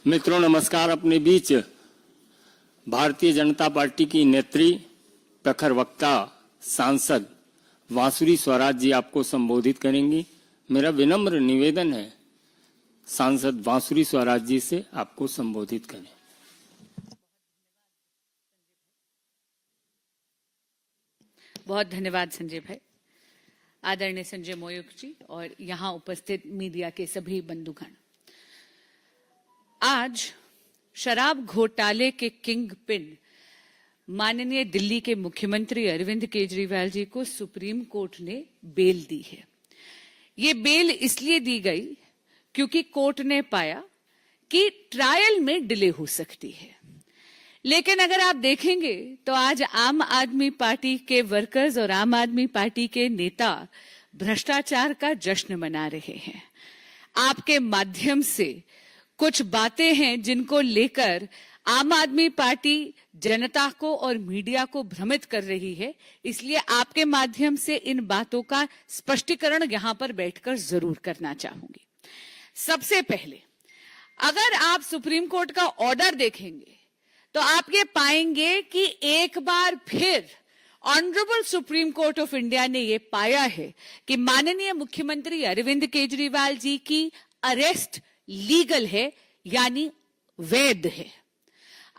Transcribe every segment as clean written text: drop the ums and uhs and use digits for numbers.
मित्रों नमस्कार। अपने बीच भारतीय जनता पार्टी की नेत्री, प्रखर वक्ता, सांसद वांसुरी स्वराज जी आपको संबोधित करेंगी। मेरा विनम्र निवेदन है सांसद वांसुरी स्वराज जी से आपको संबोधित करें। बहुत धन्यवाद संजय भाई। आदरणीय संजय मोयुक जी और यहाँ उपस्थित मीडिया के सभी बंधुगण, आज शराब घोटाले के किंग पिन माननीय दिल्ली के मुख्यमंत्री अरविंद केजरीवाल जी को सुप्रीम कोर्ट ने बेल दी है। ये बेल इसलिए दी गई क्योंकि कोर्ट ने पाया कि ट्रायल में डिले हो सकती है। लेकिन अगर आप देखेंगे तो आज आम आदमी पार्टी के वर्कर्स और आम आदमी पार्टी के नेता भ्रष्टाचार का जश्न मना रहे हैं। आपके माध्यम से कुछ बातें हैं जिनको लेकर आम आदमी पार्टी जनता को और मीडिया को भ्रमित कर रही है, इसलिए आपके माध्यम से इन बातों का स्पष्टीकरण यहां पर बैठकर जरूर करना चाहूंगी। सबसे पहले, अगर आप सुप्रीम कोर्ट का ऑर्डर देखेंगे तो आप ये पाएंगे कि एक बार फिर honourable supreme court of India ने ये पाया है कि माननीय मुख्यमंत्री अरविंद केजरीवाल जी की अरेस्ट लीगल है, यानी वैध है।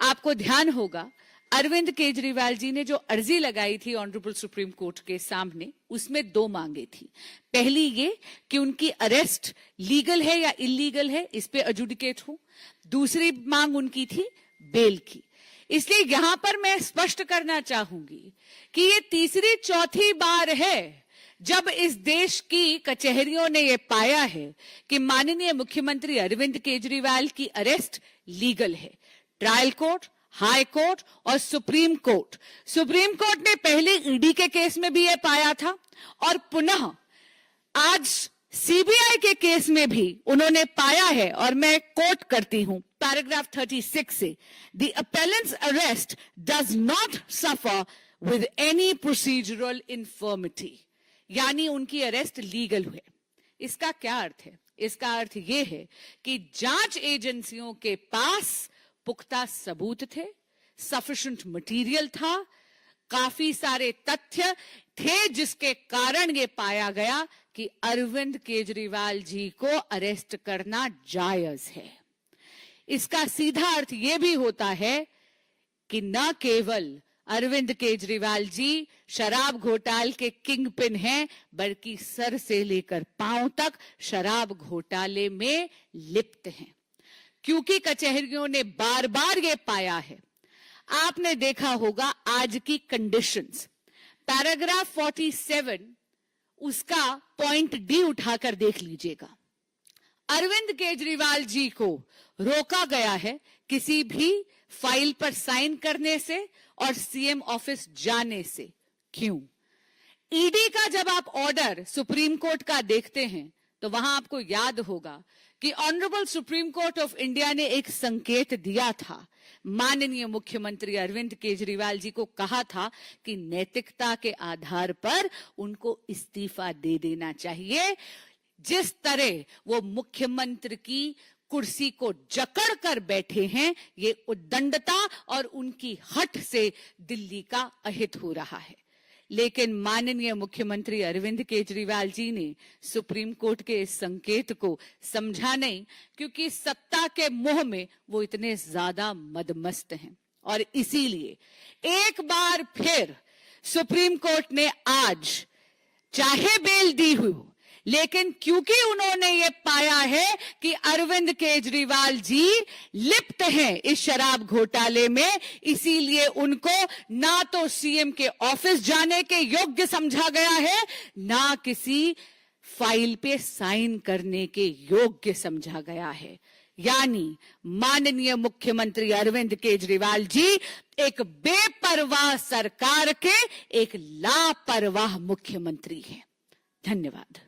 आपको ध्यान होगा अरविंद केजरीवाल जी ने जो अर्जी लगाई थी ऑनरेबल सुप्रीम कोर्ट के सामने, उसमें दो मांगे थी। पहली ये कि उनकी अरेस्ट लीगल है या इलीगल है, इस पे एडजुडिकेट हो। दूसरी मांग उनकी थी बेल की। इसलिए यहां पर मैं स्पष्ट करना चाहूंगी कि ये तीसरी चौथी बार है जब इस देश की कचहरियों ने यह पाया है कि माननीय मुख्यमंत्री अरविंद केजरीवाल की अरेस्ट लीगल है। ट्रायल कोर्ट, हाई कोर्ट और सुप्रीम कोर्ट। सुप्रीम कोर्ट ने पहले ईडी के केस में भी यह पाया था और पुनः आज सीबीआई के केस में भी उन्होंने पाया है, और मैं कोट करती हूं पैराग्राफ 36 से, the appellant's arrest does not suffer with any procedural infirmity, यानी उनकी अरेस्ट लीगल हुए। इसका क्या अर्थ है? इसका अर्थ यह है कि जांच एजेंसियों के पास पुख्ता सबूत थे, सफिशिएंट मटेरियल था, काफी सारे तथ्य थे जिसके कारण यह पाया गया कि अरविंद केजरीवाल जी को अरेस्ट करना जायज है। इसका सीधा अर्थ यह भी होता है कि न केवल अरविंद केजरीवाल जी शराब घोटाले के किंग पिन हैं, बल्कि सर से लेकर पांव तक शराब घोटाले में लिप्त हैं, क्योंकि कचहरियों ने बार बार यह पाया है। आपने देखा होगा आज की कंडीशंस, पैराग्राफ 47 उसका पॉइंट डी उठाकर देख लीजिएगा। अरविंद केजरीवाल जी को रोका गया है किसी भी फाइल पर साइन करने से और सीएम ऑफिस जाने से। क्यों? ईडी का जब आप ऑर्डर सुप्रीम कोर्ट का देखते हैं तो वहां आपको याद होगा कि honourable supreme court of India ने एक संकेत दिया था। माननीय मुख्यमंत्री अरविंद केजरीवाल जी को कहा था कि नैतिकता के आधार पर उनको इस्तीफा दे देना चाहिए। जिस तरह वो मुख्यमंत्री की कुर्सी को जकड़ कर बैठे हैं, ये उद्दंडता और उनकी हट से दिल्ली का अहित हो रहा है। लेकिन माननीय मुख्यमंत्री अरविंद केजरीवाल जी ने सुप्रीम कोर्ट के इस संकेत को समझा नहीं, क्योंकि सत्ता के मोह में वो इतने ज्यादा मदमस्त हैं। और इसीलिए एक बार फिर सुप्रीम कोर्ट ने आज चाहे बेल दी हुई, लेकिन क्योंकि उन्होंने ये पाया है कि अरविंद केजरीवाल जी लिप्त हैं इस शराब घोटाले में, इसीलिए उनको ना तो सीएम के ऑफिस जाने के योग्य समझा गया है, ना किसी फाइल पे साइन करने के योग्य समझा गया है। यानी माननीय मुख्यमंत्री अरविंद केजरीवाल जी एक बेपरवाह सरकार के एक लापरवाह मुख्यमंत्री हैं। धन्यवाद।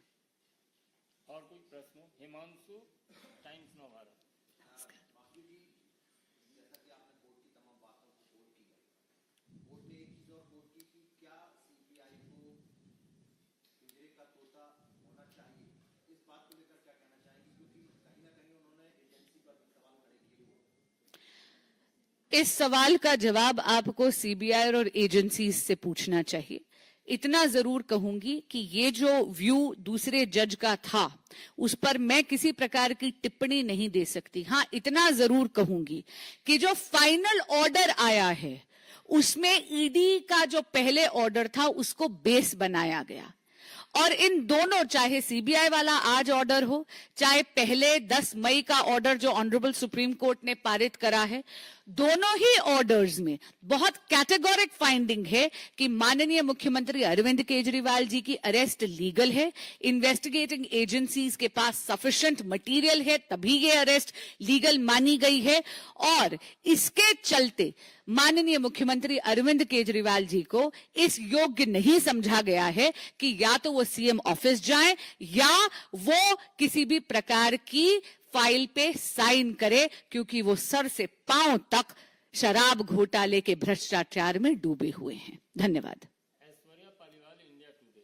इस सवाल का जवाब आपको सीबीआई और एजेंसीज से पूछना चाहिए। इतना जरूर कहूंगी कि ये जो व्यू दूसरे जज का था उस पर मैं किसी प्रकार की टिप्पणी नहीं दे सकती। हाँ, इतना जरूर कहूंगी कि जो फाइनल ऑर्डर आया है उसमें ईडी का जो पहले ऑर्डर था उसको बेस बनाया गया, और इन दोनों, चाहे सीबीआई वाला आज ऑर्डर हो, चाहे पहले 10 मई का ऑर्डर जो ऑनरेबल सुप्रीम कोर्ट ने पारित करा है, दोनों ही ऑर्डर्स में बहुत कैटेगोरिक फाइंडिंग है कि माननीय मुख्यमंत्री अरविंद केजरीवाल जी की अरेस्ट लीगल है, इन्वेस्टिगेटिंग एजेंसीज के पास सफिशिएंट मटेरियल है, तभी ये अरेस्ट लीगल मानी गई है। और इसके चलते माननीय मुख्यमंत्री अरविंद केजरीवाल जी को इस योग्य नहीं समझा गया है कि या तो वो सीएम ऑफिस जाएं या वो किसी भी प्रकार की फाइल पे साइन करे, क्योंकि वो सर से पांव तक शराब घोटाले के भ्रष्टाचार में डूबे हुए हैं। धन्यवाद। Aishwarya Paliwal, India Today.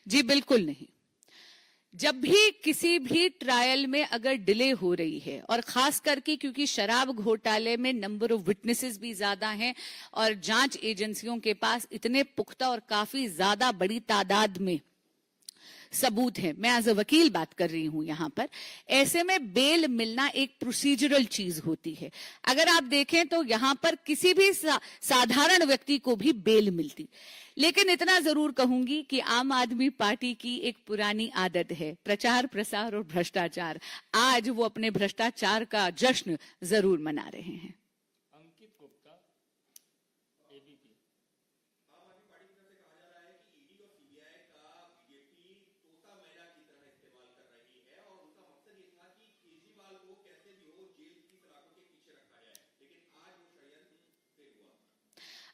जी बिल्कुल नहीं। जब भी किसी भी ट्रायल में अगर डिले हो रही है, और खास करके क्योंकि शराब घोटाले में नंबर ऑफ विटनेसेस भी ज्यादा हैं और जांच एजेंसियों के पास इतने पुख्ता और काफी ज्यादा बड़ी तादाद में सबूत है, मैं एज अ वकील बात कर रही हूं यहां पर, ऐसे में बेल मिलना एक प्रोसीजरल चीज होती है। अगर आप देखें तो यहां पर किसी भी साधारण व्यक्ति को भी बेल मिलती। लेकिन इतना जरूर कहूंगी कि आम आदमी पार्टी की एक पुरानी आदत है प्रचार प्रसार और भ्रष्टाचार। आज वो अपने भ्रष्टाचार का जश्न जरूर मना रहे हैं। अंकित गुप्ता, एबीपी।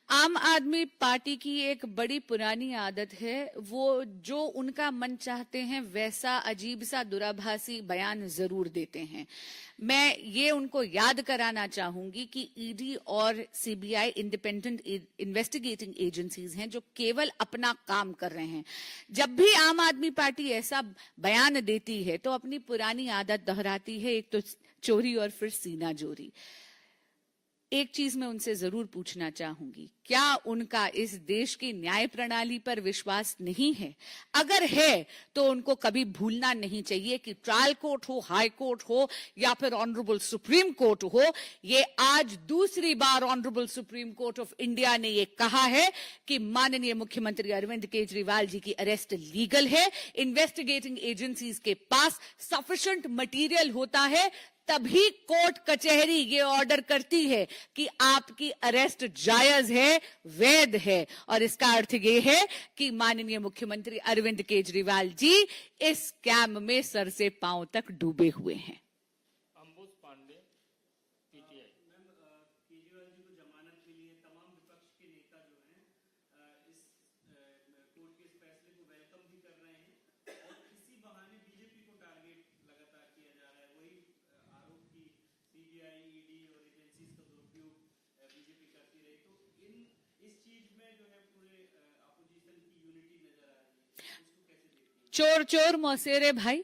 आम आदमी पार्टी की एक बड़ी पुरानी आदत है, वो जो उनका मन चाहते हैं वैसा अजीब सा दुराभासी बयान जरूर देते हैं। मैं ये उनको याद कराना चाहूंगी कि ईडी और सीबीआई इंडिपेंडेंट इन्वेस्टिगेटिंग एजेंसीज हैं जो केवल अपना काम कर रहे हैं। जब भी आम आदमी पार्टी ऐसा बयान देती है तो अपनी पुरानी आदत दोहराती है, एक तो चोरी और फिर सीना जोरी। एक चीज मैं उनसे जरूर पूछना चाहूंगी, क्या उनका इस देश की न्याय प्रणाली पर विश्वास नहीं है? अगर है तो उनको कभी भूलना नहीं चाहिए कि ट्रायल कोर्ट हो, हाई कोर्ट हो या फिर ऑनरेबल सुप्रीम कोर्ट हो, ये आज दूसरी बार honourable supreme court of India ने ये कहा है कि माननीय मुख्यमंत्री अरविंद केजरीवाल जी की अरेस्ट लीगल है, इन्वेस्टिगेटिंग एजेंसीज के पास सफिशिएंट मटेरियल होता है, तभी कोर्ट कचहरी ये ऑर्डर करती है कि आपकी अरेस्ट जायज है, वैध है। और इसका अर्थ ये है कि माननीय मुख्यमंत्री अरविंद केजरीवाल जी इस स्कैम में सर से पांव तक डूबे हुए हैं। अंबुज पांडे, पीटीआई। केजरीवाल जी को जमानत के लिए तमाम विपक्ष के नेता जो हैं इस कोर्ट के इस फैसले को वेलकम भी कर रहे हैं और इसी बहाने बीजेपी को टारगेट लगातार किया जा रहा है। वही आरोप की सीबीआई, ईडी और एजेंसीज का दुरुपयोग बीजेपी करती रही। तो इस चीज में जो है पूरे अपोजिशन की यूनिटी नजर आ रही है, इसको कैसे देखती हैं? चोर चोर मौसेरे भाई।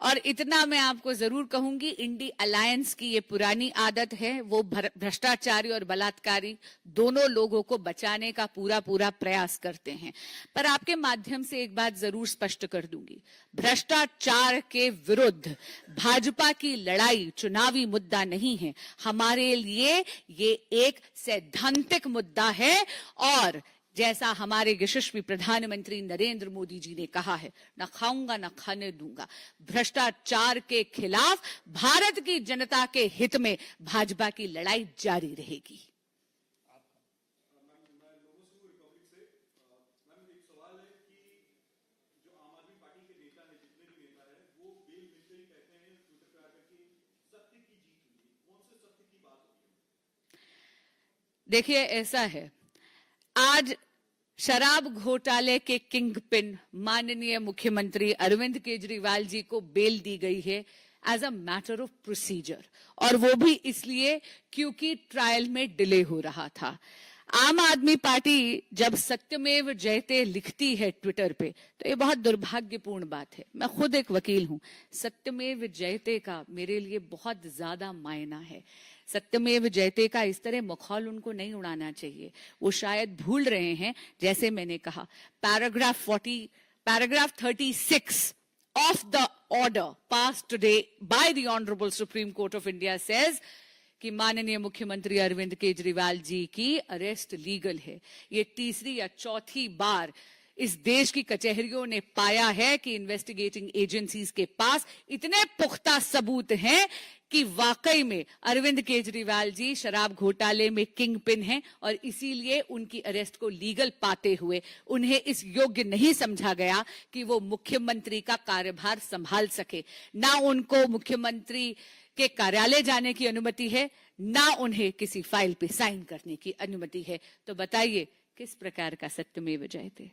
और इतना मैं आपको जरूर कहूंगी, इंडी अलायंस की ये पुरानी आदत है, वो भ्रष्टाचारी और बलात्कारी दोनों लोगों को बचाने का पूरा पूरा प्रयास करते हैं। पर आपके माध्यम से एक बात जरूर स्पष्ट कर दूंगी, भ्रष्टाचार के विरुद्ध भाजपा की लड़ाई चुनावी मुद्दा नहीं है। हमारे लिए ये एक सैद्धांतिक मुद्दा है, और जैसा हमारे यशस्वी प्रधानमंत्री नरेंद्र मोदी जी ने कहा है, न खाऊंगा न खाने दूंगा। भ्रष्टाचार के खिलाफ भारत की जनता के हित में भाजपा की लड़ाई जारी रहेगी। देखिए, ऐसा है, आज शराब घोटाले के किंग पिन माननीय मुख्यमंत्री अरविंद केजरीवाल जी को बेल दी गई है as a matter of procedure, और वो भी इसलिए क्योंकि ट्रायल में डिले हो रहा था। आम आदमी पार्टी जब सत्यमेव जयते लिखती है ट्विटर पे तो ये बहुत दुर्भाग्यपूर्ण बात है। मैं खुद एक वकील हूं। सत्यमेव जयते का मेरे लिए बहुत ज्यादा मायना है। सत्यमेव जयते का इस तरह मखौल उनको नहीं उड़ाना चाहिए। वो शायद भूल रहे हैं, जैसे मैंने कहा, paragraph 36 of the order passed today by the Honorable Supreme Court of India says कि माननीय मुख्यमंत्री अरविंद केजरीवाल जी की अरेस्ट लीगल है। ये तीसरी या चौथी बार इस देश की कचहरियों ने पाया है कि इन्वेस्टिगेटिंग एजेंसीज के पास इतने पुख्ता सबूत हैं कि वाकई में अरविंद केजरीवाल जी शराब घोटाले में किंग पिन हैं और इसीलिए उनकी अरेस्ट को लीगल पाते हुए उन्हें इस योग्य नहीं समझा गया कि वो मुख्यमंत्री का कार्यभार संभाल सके। ना उनको मुख्यमंत्री के कार्यालय जाने की अनुमति है, ना उन्हें किसी फाइल पे साइन करने की अनुमति है। तो बताइए किस प्रकार का सत्यमेव जयते।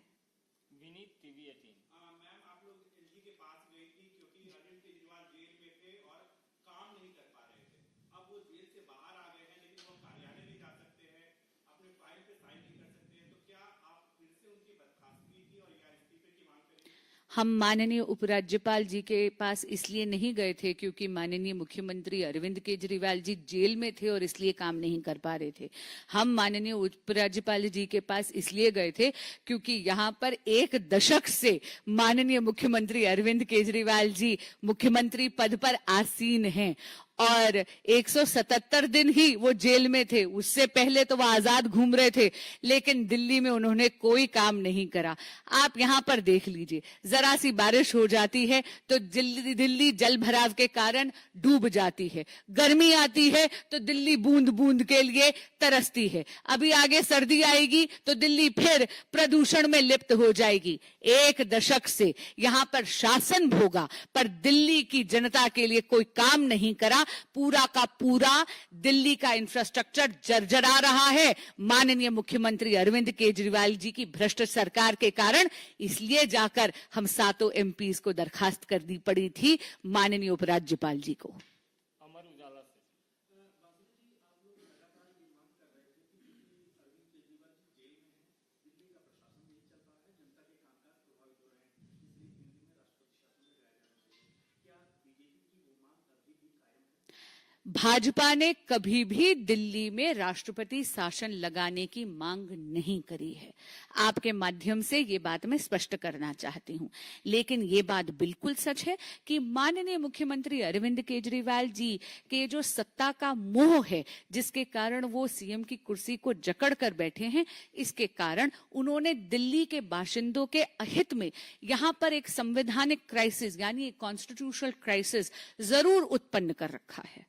विनीत टीवी 18। मैम, आप लोग एलजी के पास गई थी क्योंकि अरविंद केजरीवाल जेल में थे और काम नहीं कर पा रहे थे। अब वो जेल से बाहर आ गए हैं, लेकिन वो कार्यालय नहीं जा सकते हैं, अपने फाइल पे साइन नहीं कर सकते हैं। तो क्या आप फिर से उनकी बर्खास्तगी की और या इस्तीफे की मांग करेंगे? हम माननीय उपराज्यपाल जी के पास इसलिए नहीं गए थे क्योंकि माननीय मुख्यमंत्री अरविंद केजरीवाल जी जेल में थे और इसलिए काम नहीं कर पा रहे थे। हम माननीय उपराज्यपाल जी के पास इसलिए गए थे क्योंकि यहाँ पर एक दशक से माननीय मुख्यमंत्री अरविंद केजरीवाल जी मुख्यमंत्री पद पर आसीन हैं और 177 दिन ही वो जेल में थे। उससे पहले तो वो आजाद घूम रहे थे, लेकिन दिल्ली में उन्होंने कोई काम नहीं करा। आप यहाँ पर देख लीजिए, जरा सी बारिश हो जाती है तो दिल्ली जल भराव के कारण डूब जाती है। गर्मी आती है तो दिल्ली बूंद बूंद के लिए तरसती है। अभी आगे सर्दी आएगी तो दिल्ली फिर प्रदूषण में लिप्त हो जाएगी। एक दशक से यहाँ पर शासन भोगा पर दिल्ली की जनता के लिए कोई काम नहीं करा। पूरा का पूरा दिल्ली का इंफ्रास्ट्रक्चर जर्जरा रहा है माननीय मुख्यमंत्री अरविंद केजरीवाल जी की भ्रष्ट सरकार के कारण। इसलिए जाकर हम 7 एमपीज को दरखास्त करनी पड़ी थी माननीय उपराज्यपाल जी को। अमर उजाला से। भाजपा ने कभी भी दिल्ली में राष्ट्रपति शासन लगाने की मांग नहीं करी है। आपके माध्यम से ये बात मैं स्पष्ट करना चाहती हूं। लेकिन ये बात बिल्कुल सच है कि माननीय मुख्यमंत्री अरविंद केजरीवाल जी के जो सत्ता का मोह है, जिसके कारण वो सीएम की कुर्सी को जकड़ कर बैठे हैं, इसके कारण उन्होंने दिल्ली के बाशिंदों के अहित में यहां पर एक संवैधानिक क्राइसिस यानी एक कॉन्स्टिट्यूशनल क्राइसिस जरूर उत्पन्न कर रखा है।